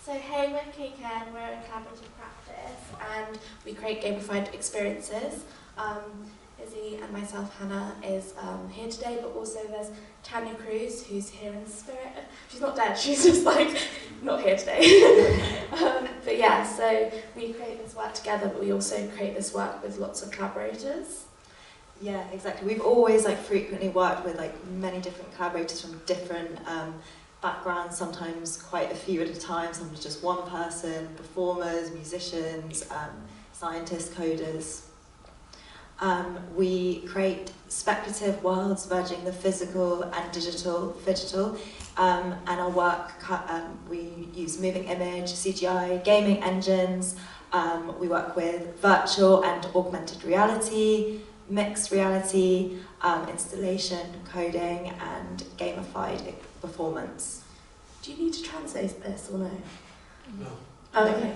So hey, we're Keiken, we're a collaborative practice and we create gamified experiences. Izzy and myself, Hannah, is here today, but also there's Tanya Cruz, who's here in spirit. She's not dead, she's just like not here today. But yeah, so we create this work together, but we also create this work with lots of collaborators. Yeah, exactly. We've always frequently worked with many different collaborators from different backgrounds, sometimes quite a few at a time, sometimes just one person, performers, musicians, scientists, coders. We create speculative worlds merging the physical and digital, and our work, we use moving image, CGI, gaming engines, we work with virtual and augmented reality, mixed reality, installation, coding, and gamified performance. Do you need to translate this or no? No. Oh, okay.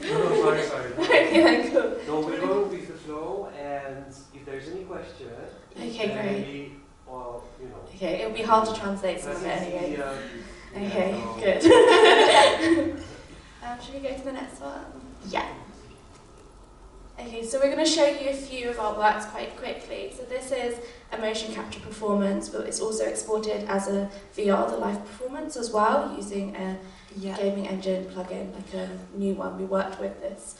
No, sorry. Okay, cool. No, we're going with the flow, and if there's any question, Okay, great. maybe, well, Okay, it'll be hard to translate some of it anyway. Okay, so good. Should we go to the next one? Yeah. Okay, so we're going to show you a few of our works quite quickly. So this is a motion capture performance, but it's also exported as a VR, the live performance as well, using a gaming engine plugin, like a new one. We worked with this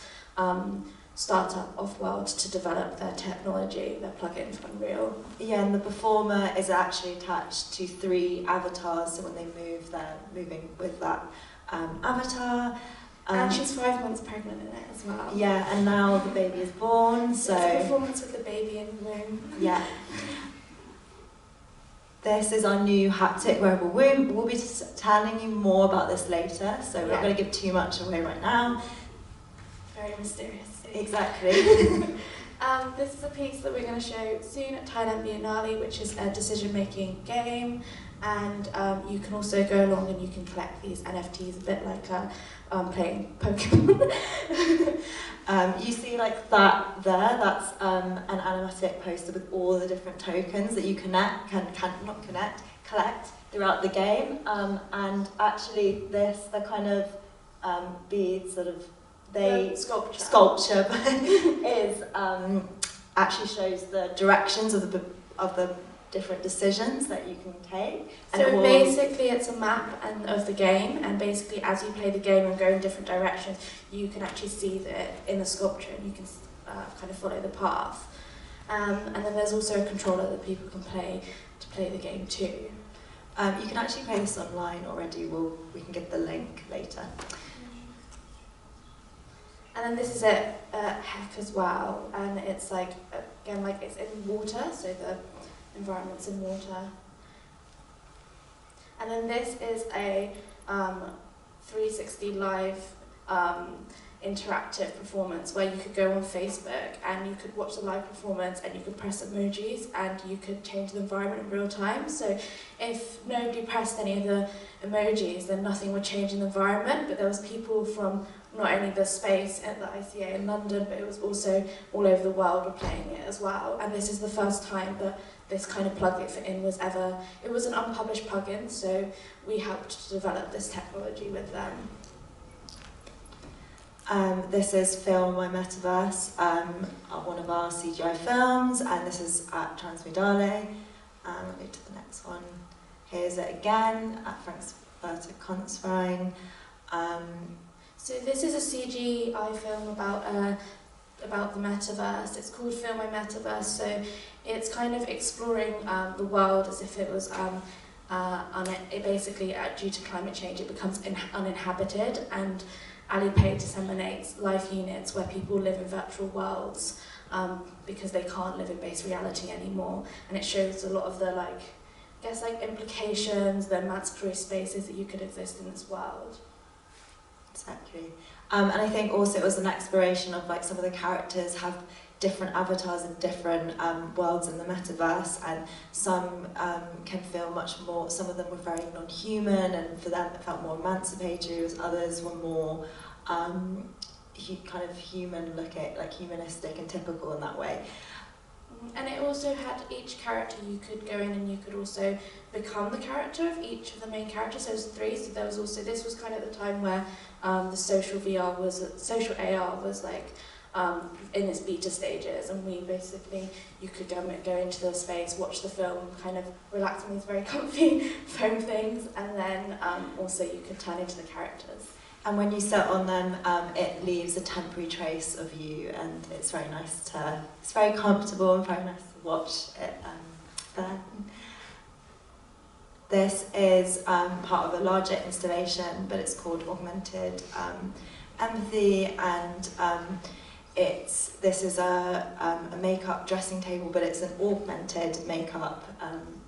startup Off-World to develop their technology, their plugin for Unreal. Yeah, and the performer is actually attached to 3 avatars, so when they move, they're moving with that avatar. And she's 5 months pregnant in it as well. Yeah, and now the baby is born, so... It's a performance with the baby in the womb. Yeah. This is our new haptic wearable womb. We'll be telling you more about this later, so we're not going to give too much away right now. Very mysterious. Exactly. This is a piece that we're going to show soon at Thailand Biennale, which is a decision-making game. And you can also go along and you can collect these NFTs, a bit like playing Pokemon. You see that there, that's an animatic poster with all the different tokens that you collect throughout the game. And actually they're kind of beads, sculpture is actually shows the directions of the different decisions that you can take. So basically it's a map of the game, and basically as you play the game and go in different directions, you can actually see it in the sculpture and you can kind of follow the path. And then there's also a controller that people can play to play the game too. You can actually play this online already, we can get the link later. And then this is at Heck as well, and it's it's in water, so the environment's in water. And then this is a 360 live interactive performance where you could go on Facebook and you could watch the live performance and you could press emojis and you could change the environment in real time. So if nobody pressed any of the emojis, then nothing would change in the environment, but there was people from not only the space at the ICA in London, but it was also all over the world were playing it as well. And this is the first time that this kind of plug-in was ever, it was an unpublished plugin, so we helped to develop this technology with them. This is Film My Metaverse, one of our CGI films, and this is at Transmediale. I'll go to the next one. Here's it again at Frankfurter Kunstverein. So this is a CGI film about the metaverse. It's called Film My Metaverse, so it's kind of exploring the world as if it was basically due to climate change it becomes uninhabited, and Alipay disseminates life units where people live in virtual worlds because they can't live in base reality anymore, and it shows a lot of the implications, the emancipatory spaces that you could exist in this world. Exactly. And I think also it was an exploration of some of the characters have different avatars in different worlds in the metaverse, and some can feel much more, some of them were very non-human and for them it felt more emancipatory, whereas others were more kind of human looking, humanistic and typical in that way. And it also had each character, you could go in and you could also become the character of each of the main characters. There was 3, so there was also, this was kind of the time where the social AR was like in its beta stages, and we basically, you could go into the space, watch the film, kind of relax on these very comfy foam things, and then also you could turn into the characters. And when you sit on them, it leaves a temporary trace of you, and it's very nice it's very comfortable and very nice to watch it there. This is part of a larger installation, but it's called Augmented Empathy, and this is a makeup dressing table, but it's an augmented makeup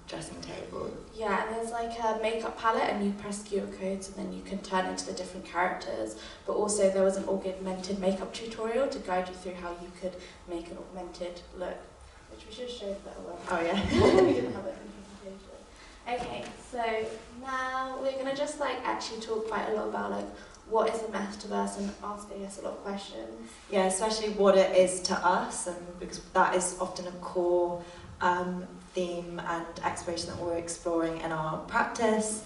dressing table. Yeah, and there's like a makeup palette, and you press QR codes and then you can turn into the different characters. But also there was an augmented makeup tutorial to guide you through how you could make an augmented look, which we should show that one. Oh yeah. We didn't have it in the presentation. Okay, so now we're going to just like actually talk quite a lot about like what is the metaverse, and ask, I guess, a lot of questions. Yeah, especially what it is to us, and because that is often a core theme and exploration that we're exploring in our practice.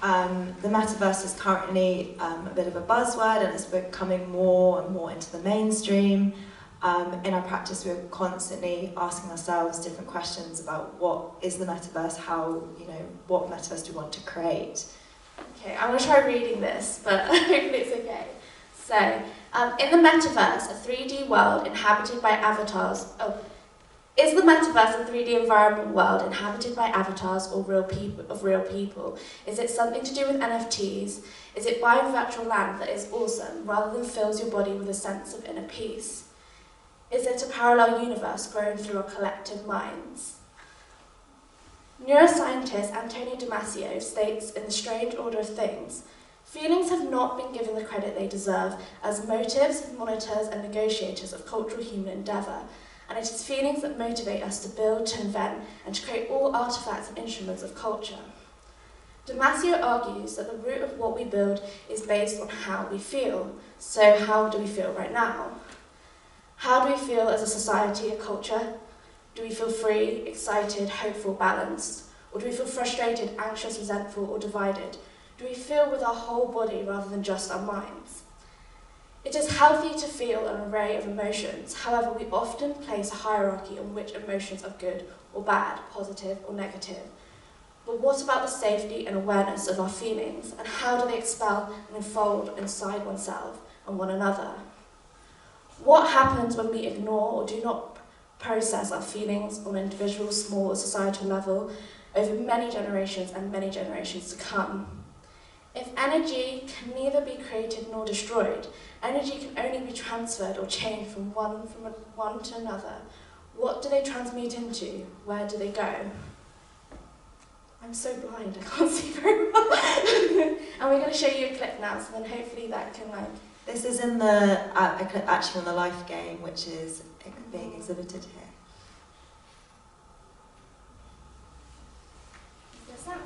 The metaverse is currently a bit of a buzzword, and it's becoming more and more into the mainstream. In our practice, we're constantly asking ourselves different questions about what is the metaverse, what metaverse do we want to create. Okay, I'm going to try reading this, but hopefully it's okay. So, in the metaverse, a 3D world inhabited by avatars. Is the metaverse a 3D environment world inhabited by avatars or real people? Is it something to do with NFTs? Is it buying virtual land that is awesome rather than fills your body with a sense of inner peace? Is it a parallel universe growing through our collective minds? Neuroscientist Antonio Damasio states in The Strange Order of Things, feelings have not been given the credit they deserve as motives, monitors and negotiators of cultural human endeavour, and it is feelings that motivate us to build, to invent and to create all artefacts and instruments of culture. Damasio argues that the root of what we build is based on how we feel. So how do we feel right now? How do we feel as a society, a culture? Do we feel free, excited, hopeful, balanced? Or do we feel frustrated, anxious, resentful, or divided? Do we feel with our whole body rather than just our minds? It is healthy to feel an array of emotions. However, we often place a hierarchy on which emotions are good or bad, positive or negative. But what about the safety and awareness of our feelings, and how do they expel and unfold inside oneself and one another? What happens when we ignore or do not process our feelings on an individual, small or societal level over many generations and many generations to come? If energy can neither be created nor destroyed, energy can only be transferred or changed from one to another. What do they transmute into? Where do they go? I'm so blind, I can't see very well. And we're going to show you a clip now, so then hopefully that can This is in the a clip actually on the life game, which is being exhibited here. the sound.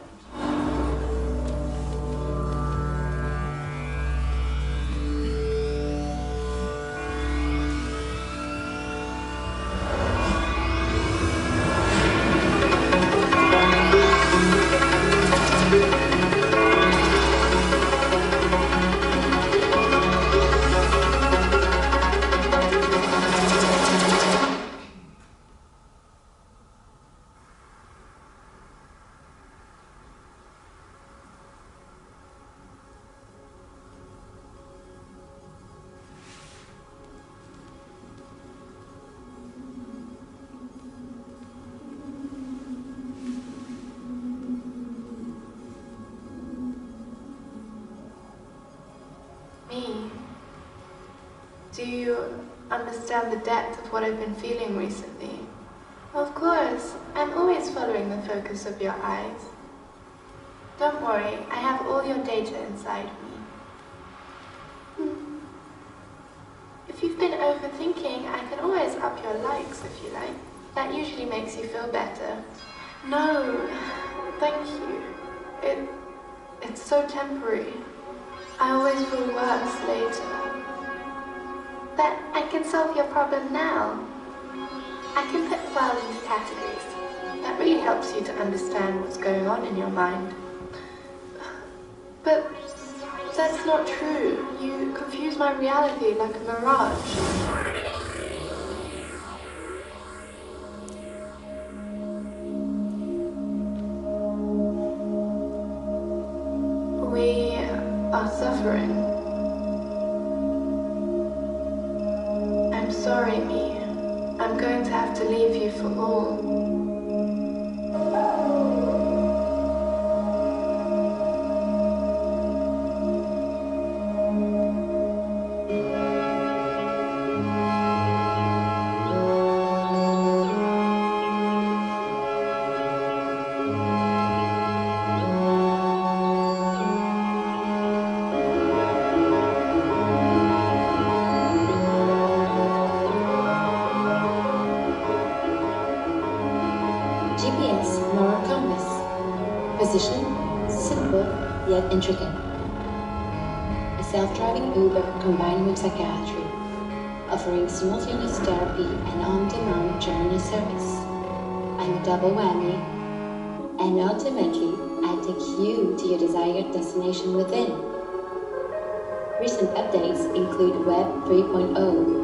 Me? Do you understand the depth of what I've been feeling recently? Of course, I'm always following the focus of your eyes. Don't worry, I have all your data inside me. If you've been overthinking, I can always up your likes if you like. That usually makes you feel better. No, thank you. It's so temporary. I always feel worse later. But I can solve your problem now. I can put the world into categories. That really helps you to understand what's going on in your mind. But that's not true. You confuse my reality like a mirage. We are suffering. I'm sorry, me. I'm going to have to leave you for all. Yet intricate. A self-driving Uber combined with psychiatry, offering simultaneous therapy and on-demand journey service. I'm a double whammy, and ultimately, I take you to your desired destination within. Recent updates include Web 3.0.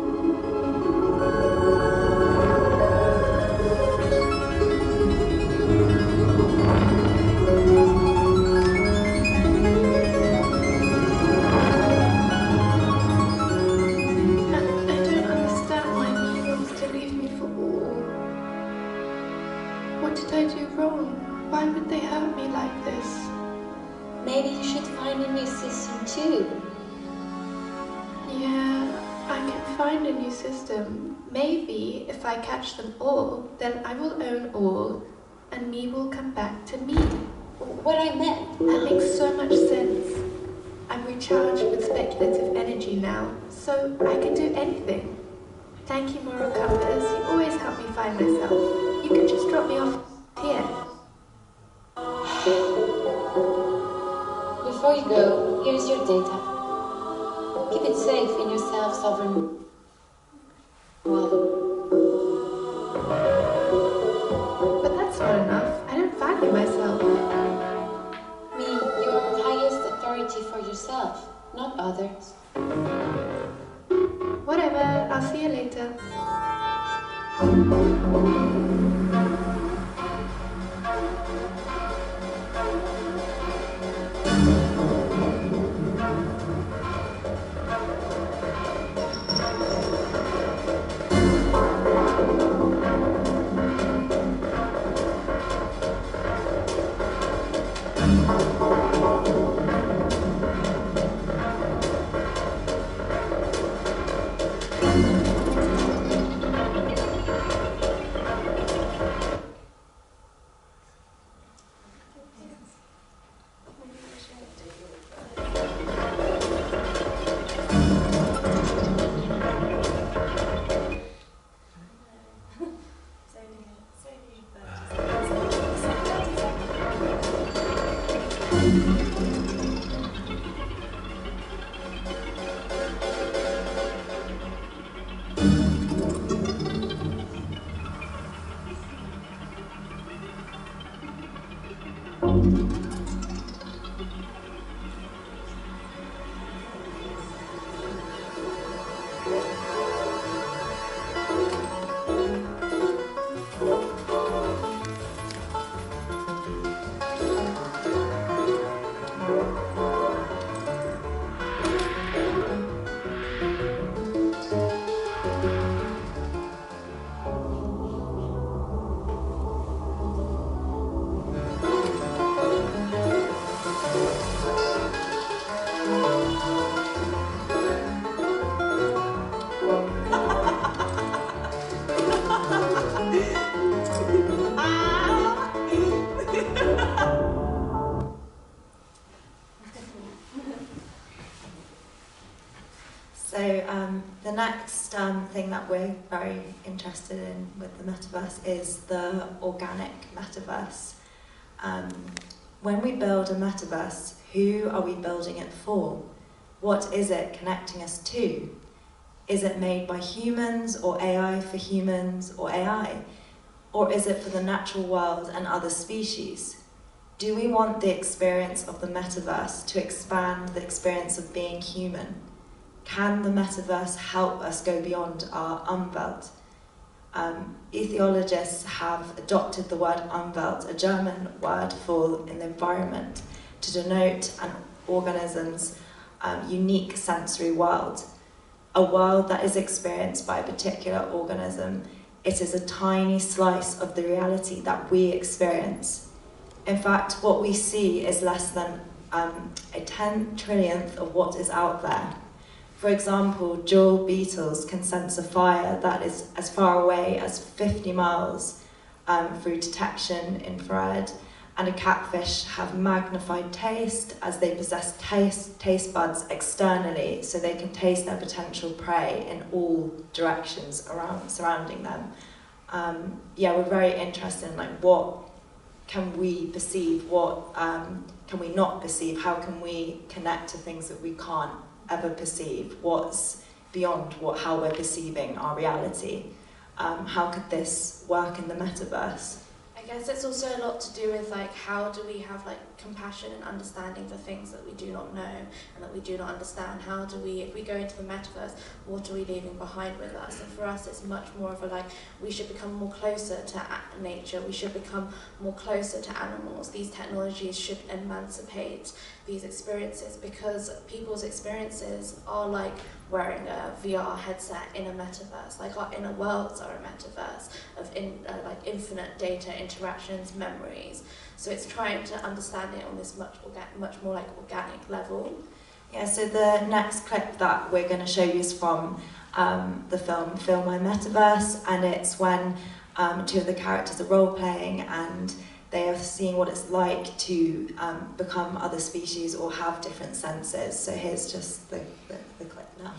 Maybe if I catch them all, then I will own all, and me will come back to me. What I meant. That makes so much sense. I'm recharged with speculative energy now, so I can do anything. Thank you, moral compass. You always help me find myself. You can just drop me off here. Before you go, here's your data. Keep it safe in your self-sovereign. But that's not enough. I don't value myself. Me, you're the highest authority for yourself, not others. Whatever, I'll see you later. The next thing that we're very interested in with the metaverse is the organic metaverse. When we build a metaverse, who are we building it for? What is it connecting us to? Is it made by humans or AI for humans or AI? Or is it for the natural world and other species? Do we want the experience of the metaverse to expand the experience of being human? Can the metaverse help us go beyond our Umwelt? Ethologists have adopted the word Umwelt, a German word for an environment, to denote an organism's unique sensory world, a world that is experienced by a particular organism. It is a tiny slice of the reality that we experience. In fact, what we see is less than a 10 trillionth of what is out there. For example, jewel beetles can sense a fire that is as far away as 50 miles through detection infrared, and a catfish have magnified taste as they possess taste buds externally, so they can taste their potential prey in all directions surrounding them. We're very interested in what can we perceive, what can we not perceive, how can we connect to things that we can't ever perceive, what's beyond how we're perceiving our reality. How could this work in the metaverse? I guess it's also a lot to do with how do we have compassion and understanding for things that we do not know and that we do not understand. How do we, if we go into the metaverse, what are we leaving behind with us? And for us, it's much more of we should become more closer to nature. We should become more closer to animals. These technologies should emancipate these experiences, because people's experiences are like wearing a VR headset in a metaverse. Our inner worlds are a metaverse of infinite data, interactions, memories. So it's trying to understand it on this much more organic level. Yeah, so the next clip that we're going to show you is from the film My Metaverse, and it's when two of the characters are role-playing and they are seeing what it's like to become other species or have different senses. So here's just the clip now.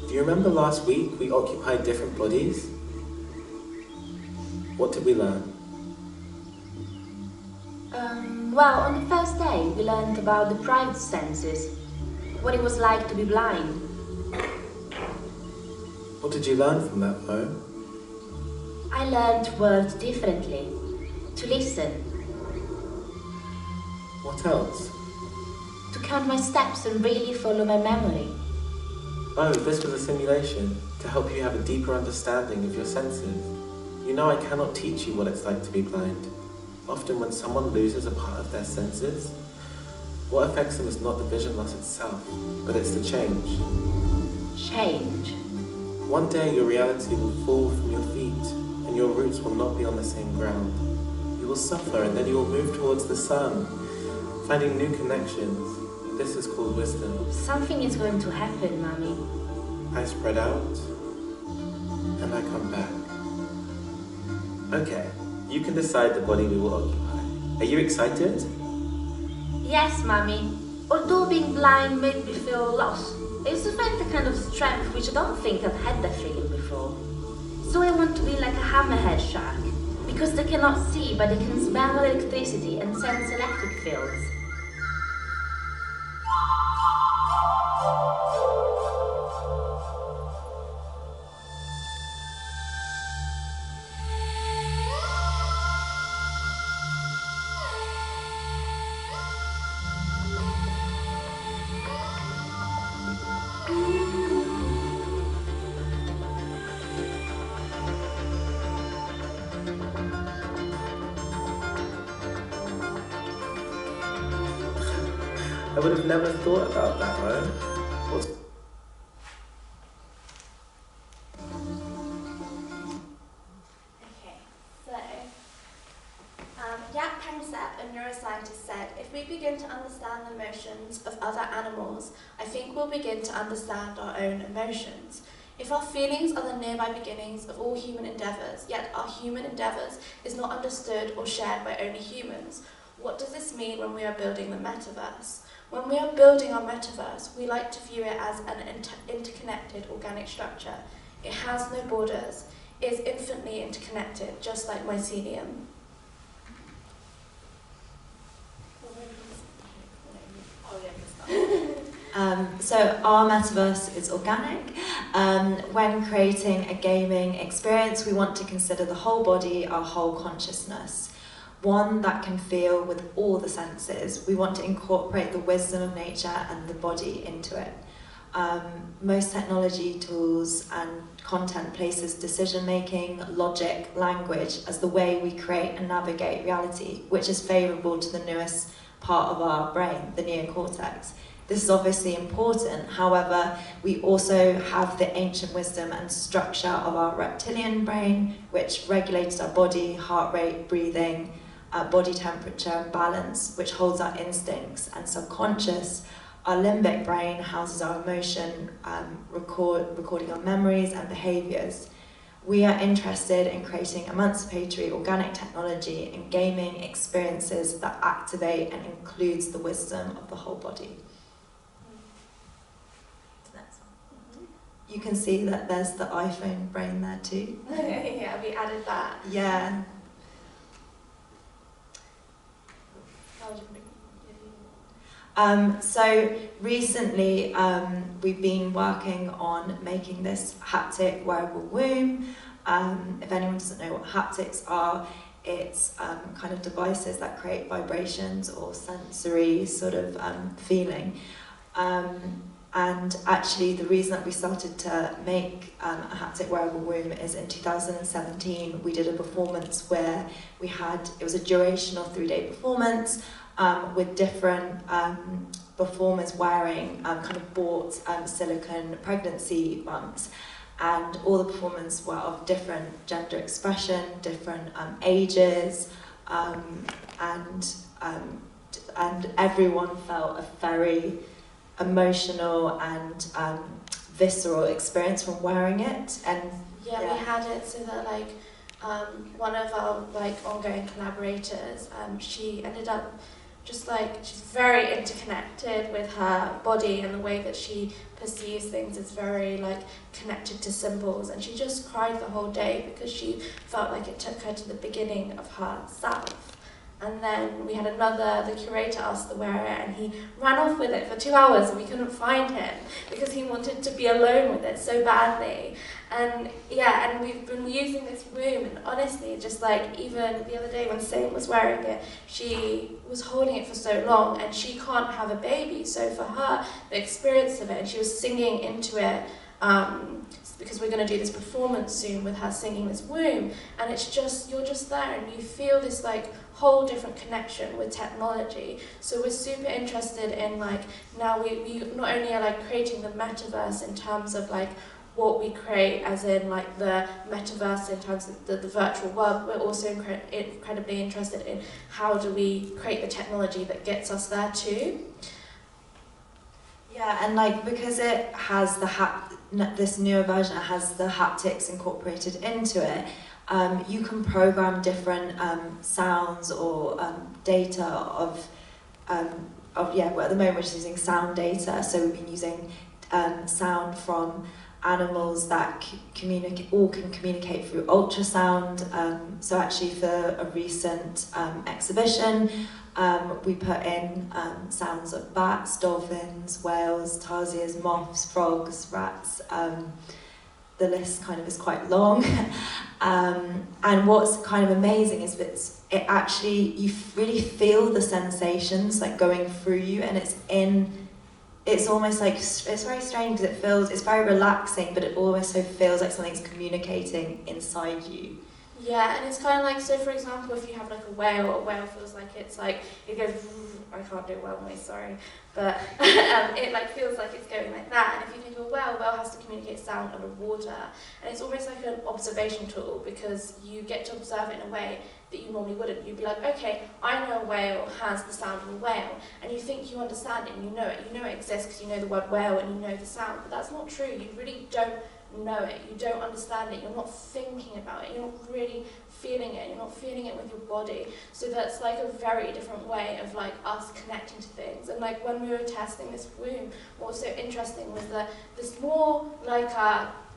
Do you remember last week we occupied different bodies? What did we learn? Well, on the first day, we learned about the private senses, what it was like to be blind. What did you learn from that, Mo? I learned words differently, to listen, What else? to count my steps and really follow my memory. Oh, this was a simulation to help you have a deeper understanding of your senses. You know, I cannot teach you what it's like to be blind. Often when someone loses a part of their senses, what affects them is not the vision loss itself, but it's the change. Change. One day your reality will fall from your feet and your roots will not be on the same ground. You will suffer and then you will move towards the sun, finding new connections. This is called wisdom. Something is going to happen, Mommy. I spread out and I come back. Okay, you can decide the body we will occupy. Are you excited? Yes, Mommy. Although being blind made me feel lost, I used to find the kind of strength which I don't think I've had that feeling before. So I want to be like a hammerhead shark, because they cannot see but they can smell electricity and sense electric fields. I would have never thought about that, right? Okay, so Jack Pangsep, a neuroscientist, said, if we begin to understand the emotions of other animals, I think we'll begin to understand our own emotions. If our feelings are the nearby beginnings of all human endeavours, yet our human endeavours is not understood or shared by only humans, what does this mean when we are building the metaverse? When we are building our metaverse, we like to view it as an interconnected organic structure. It has no borders. It is infinitely interconnected, just like mycelium. So our metaverse is organic. When creating a gaming experience, we want to consider the whole body, our whole consciousness. One that can feel with all the senses. We want to incorporate the wisdom of nature and the body into it. Most technology tools and content places decision-making, logic, language as the way we create and navigate reality, which is favourable to the newest part of our brain, the neocortex. This is obviously important, however, we also have the ancient wisdom and structure of our reptilian brain, which regulates our body, heart rate, breathing, body temperature and balance, which holds our instincts and subconscious. Our limbic brain houses our emotion, recording our memories and behaviours. We are interested in creating emancipatory organic technology and gaming experiences that activate and includes the wisdom of the whole body. You can see that there's the iPhone brain there too. Yeah, we added that. Yeah. So recently we've been working on making this haptic wearable womb. If anyone doesn't know what haptics are, it's kind of devices that create vibrations or sensory sort of feeling. And actually the reason that we started to make a haptic wearable womb is in 2017 we did a performance where we had, it was a durational 3-day performance with different performers wearing kind of bought silicone pregnancy bumps, and all the performers were of different gender expression, different ages, and everyone felt a very emotional and visceral experience from wearing it. And yeah, we had it so that like one of our like ongoing collaborators, she ended up just like, she's very interconnected with her body, and the way that she perceives things is very like connected to symbols, and she just cried the whole day because she felt like it took her to the beginning of herself. And then we had the curator asked the wearer, and he ran off with it for 2 hours and we couldn't find him because he wanted to be alone with it so badly. And yeah, and we've been using this room, and honestly, just like even the other day when Saint was wearing it, she was holding it for so long and she can't have a baby. So for her, the experience of it, and she was singing into it, because we're going to do this performance soon with her singing this womb, and it's just, you're just there and you feel this like whole different connection with technology. So we're super interested in like, now we not only are like creating the metaverse in terms of like what we create as in like the metaverse in terms of the virtual world, we're also incredibly interested in how do we create the technology that gets us there too. Yeah, and like because it has this newer version, it has the haptics incorporated into it, you can program different sounds or data of yeah, well, at the moment we're just using sound data, so we've been using sound from animals that can communicate through ultrasound. So actually for a recent exhibition, we put in sounds of bats, dolphins, whales, tarsiers, moths, frogs, rats. The list kind of is quite long. And what's kind of amazing is that it actually, you really feel the sensations like going through you, and it's almost like, it's very strange because it's very relaxing, but it also feels like something's communicating inside you. Yeah, and it's kind of like, so for example, if you have like a whale feels like it's like, it goes, I can't do a whale noise, sorry, but it like feels like it's going like that. And if you think of a whale has to communicate sound underwater, and it's almost like an observation tool because you get to observe it in a way that you normally wouldn't. You'd be like, okay, I know a whale has the sound of a whale, and you think you understand it and you know it exists because you know the word whale and you know the sound, but that's not true. You really don't know it, you don't understand it, you're not thinking about it, you're not really feeling it, you're not feeling it with your body. So that's like a very different way of like us connecting to things. And like when we were testing this womb, what was so interesting was that there's more like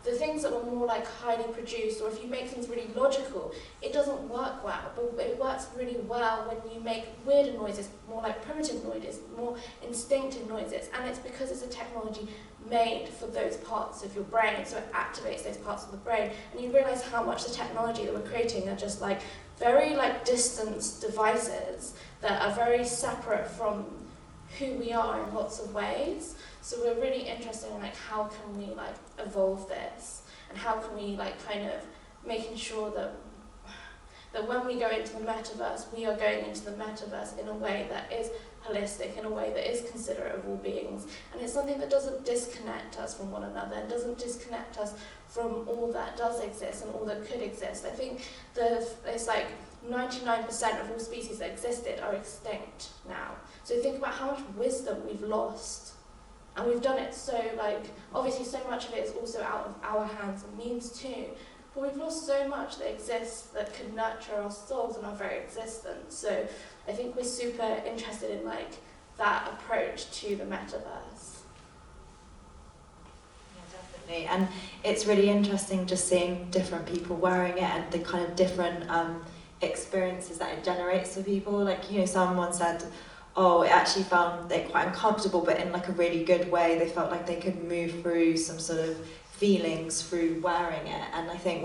the things that were more like highly produced, or if you make things really logical, it doesn't work well, but it works really well when you make weirder noises, more like primitive noises, more instinctive noises, and it's because it's a technology made for those parts of your brain, so it activates those parts of the brain, and you realise how much the technology that we're creating are just like very like distanced devices that are very separate from who we are in lots of ways. So we're really interested in like how can we like evolve this, and how can we like kind of making sure that when we go into the metaverse, we are going into the metaverse in a way that is holistic, in a way that is considerate of all beings, and it's something that doesn't disconnect us from one another, and doesn't disconnect us from all that does exist and all that could exist. I think it's like 99% of all species that existed are extinct now. So think about how much wisdom we've lost. And we've done it so, like, obviously so much of it is also out of our hands and means too, but we've lost so much that exists that could nurture our souls and our very existence. So I think we're super interested in, like, that approach to the metaverse. Yeah, definitely. And it's really interesting just seeing different people wearing it and the kind of different experiences that it generates for people. Like, you know, someone said, oh, it actually found it quite uncomfortable, but in like a really good way. They felt like they could move through some sort of feelings through wearing it. And I think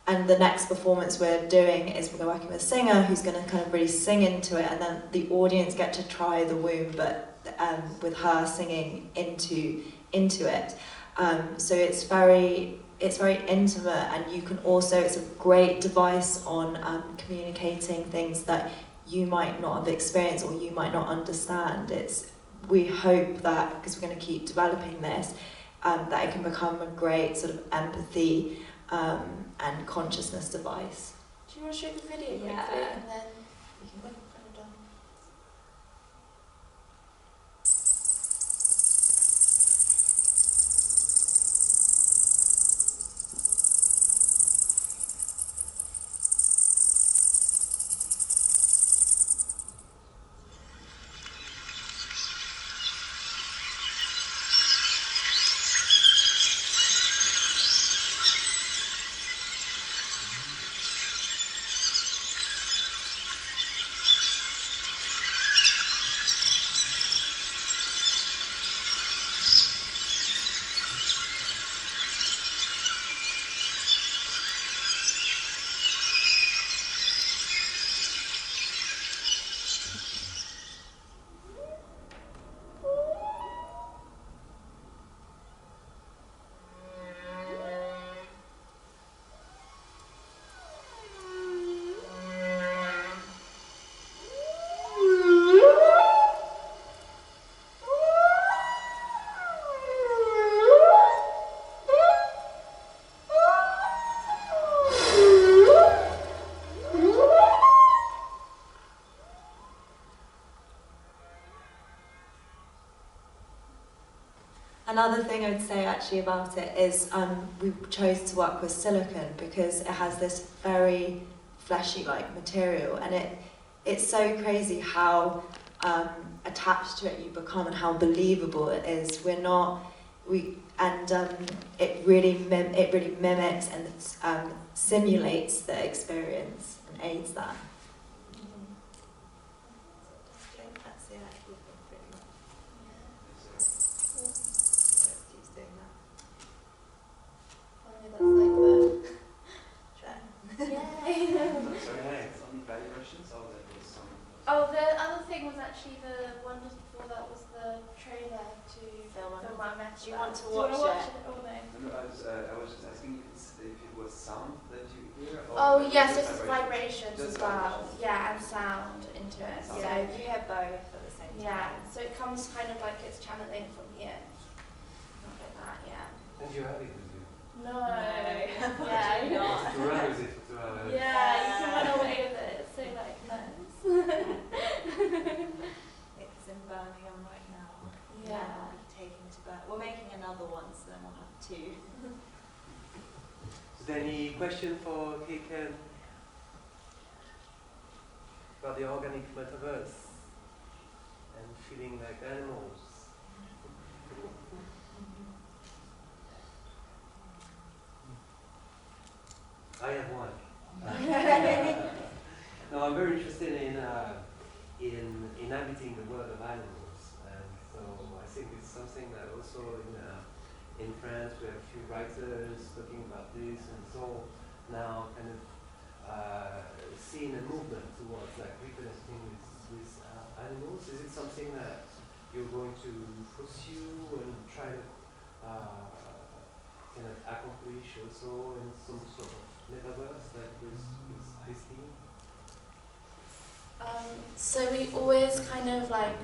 and the next performance we're doing is we're working with a singer who's going to kind of really sing into it, and then the audience get to try the womb, but with her singing into it. So it's very intimate, and you can also, it's a great device on communicating things that you might not have experienced or you might not understand. We hope that, because we're going to keep developing this, that it can become a great sort of empathy and consciousness device. Do you want to show the video quickly, and then we can kind of done? Another thing I would say actually about it is we chose to work with silicone because it has this very fleshy-like material, and it's so crazy how attached to it you become and how believable it is. It really mimics and simulates the experience and aids that. Oh, the other thing was actually the one just before that was the trailer to film our metaverse. Do you want to watch it? Oh, no. I was just asking if it was sound that you hear? Oh, yes, it's vibrations as well. Yeah, and sound into it. So you hear both at the same time. Yeah, so it comes kind of like it's channeling from here. Not like that, yeah. And you have it with you? No. Yeah, To run with it. Yeah, you can run away with it. It's so like nice. It's in Birmingham right now. Yeah. We'll be taking to Birmingham. We're making another one so then we'll have 2. Is there any question for Keiken about the organic metaverse and feeling like animals? I have one. No, I'm very interested in inhabiting the world of animals, and so I think it's something that also in France we have a few writers talking about this, and so now kind of seeing a movement towards like reconnecting with animals. Is it something that you're going to pursue and try to kind of accomplish also in some sort of metaverse like with this theme? So we always kind of like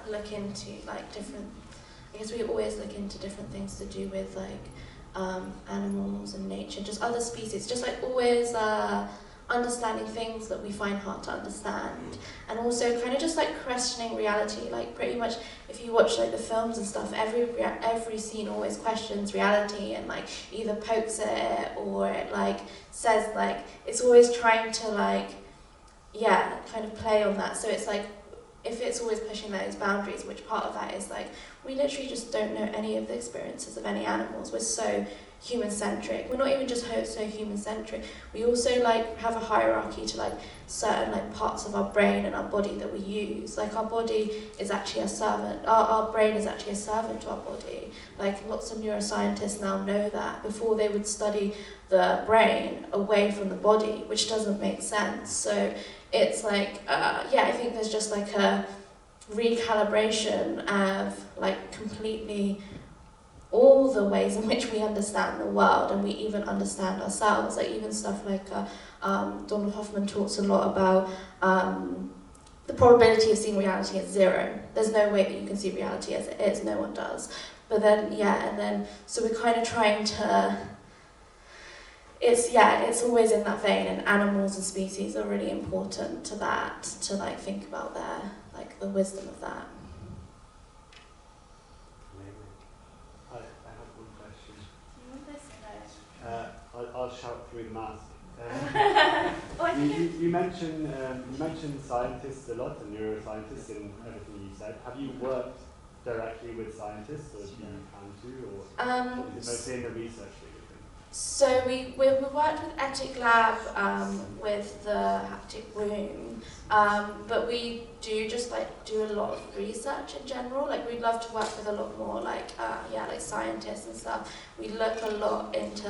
look into like different. I guess we always look into different things to do with like animals and nature, just other species, just like always understanding things that we find hard to understand, and also kind of just like questioning reality. Like pretty much, if you watch like the films and stuff, every scene always questions reality and like either pokes at it or it like says like it's always trying to like kind of play on that. So it's like if it's always pushing those boundaries, which part of that is like we literally just don't know any of the experiences of any animals. We're so human-centric. We're not even just so human-centric. We also like have a hierarchy to like certain like parts of our brain and our body that we use. Like our body is actually a servant. Our brain is actually a servant to our body. Like lots of neuroscientists now know that. Before they would study the brain away from the body, which doesn't make sense. So it's like, I think there's just like a recalibration of like completely all the ways in which we understand the world and we even understand ourselves. Like even stuff like Donald Hoffman talks a lot about the probability of seeing reality as 0. There's no way that you can see reality as it is, no one does. But then, so we're kind of trying to, it's always in that vein, and animals and species are really important to that, to like think about the wisdom of that. I have one question. I'll shout through the mask. You mentioned scientists a lot and neuroscientists in everything you said. Have you worked directly with scientists, or do you plan to, or is it mostly in the research that you're doing? So we worked with Ethic Lab with the haptic womb, but we do just do a lot of research in general. Like we'd love to work with a lot more like scientists and stuff. We look a lot into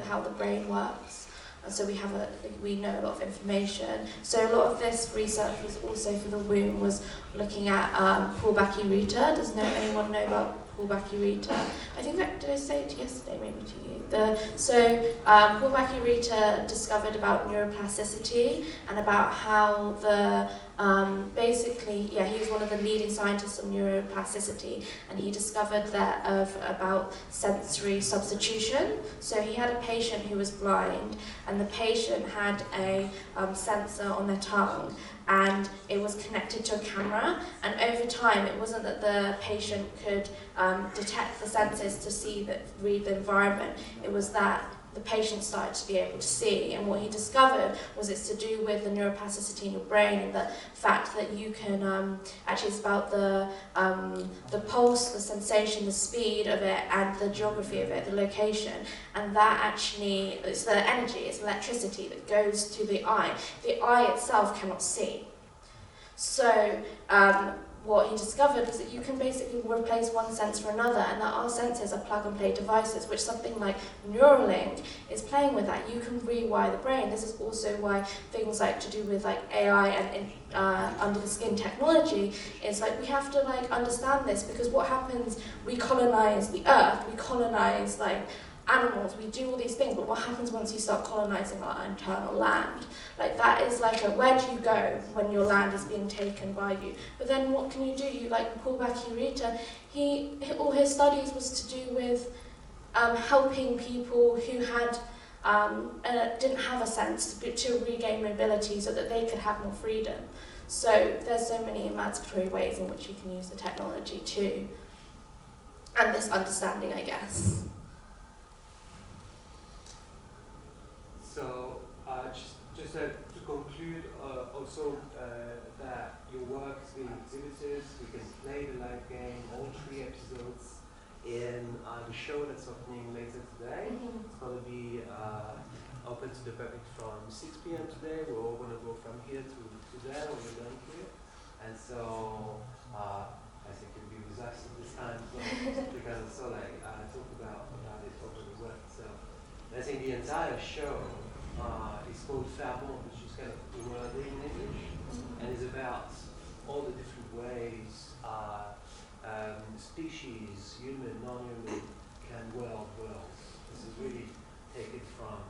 how the brain works, and so we know a lot of information. So a lot of this research was also for the womb was looking at Paul Rita. Does anyone know about Paul Rita? I think did I say it yesterday maybe to you? Paul Rita discovered about neuroplasticity and about how he was one of the leading scientists of neuroplasticity, and he discovered about sensory substitution. So he had a patient who was blind, and the patient had a sensor on their tongue, and it was connected to a camera, and over time it wasn't that the patient could detect the senses to read the environment, it was that the patient started to be able to see, and what he discovered was it's to do with the neuroplasticity in your brain and the fact that you can, actually it's about the pulse, the sensation, the speed of it, and the geography of it, the location, and that actually, it's the energy, it's electricity that goes to the eye. The eye itself cannot see. So, what he discovered was that you can basically replace one sense for another, and that our senses are plug-and-play devices, which something like Neuralink is playing with that. You can rewire the brain. This is also why things to do with AI and under-the-skin technology is we have to understand this, because what happens, we colonize the earth, we colonize animals, we do all these things, but what happens once you start colonizing our internal land? That is where do you go when your land is being taken by you? But then what can you do? Paul Rita, all his studies was to do with helping people who had didn't have a sense to regain mobility so that they could have more freedom. So there's so many emancipatory ways in which you can use the technology too. and this understanding, I guess. So, just to conclude, also that your work is being exhibited. We can play the live game, all 3 episodes, in the show that's opening later today. It's going to be open to the public from 6 p.m. today. We're all going to go from here to there when we're done here. And so I think you'll be with us at this time, so we can also talk about it over the web. So I think the entire show is called Faire Monde, which is kind of the wording in English, and is about all the different ways species, human, non-human, can weld worlds. This is really taken from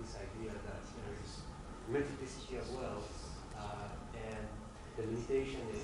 this idea that there is multiplicity of worlds, and the limitation is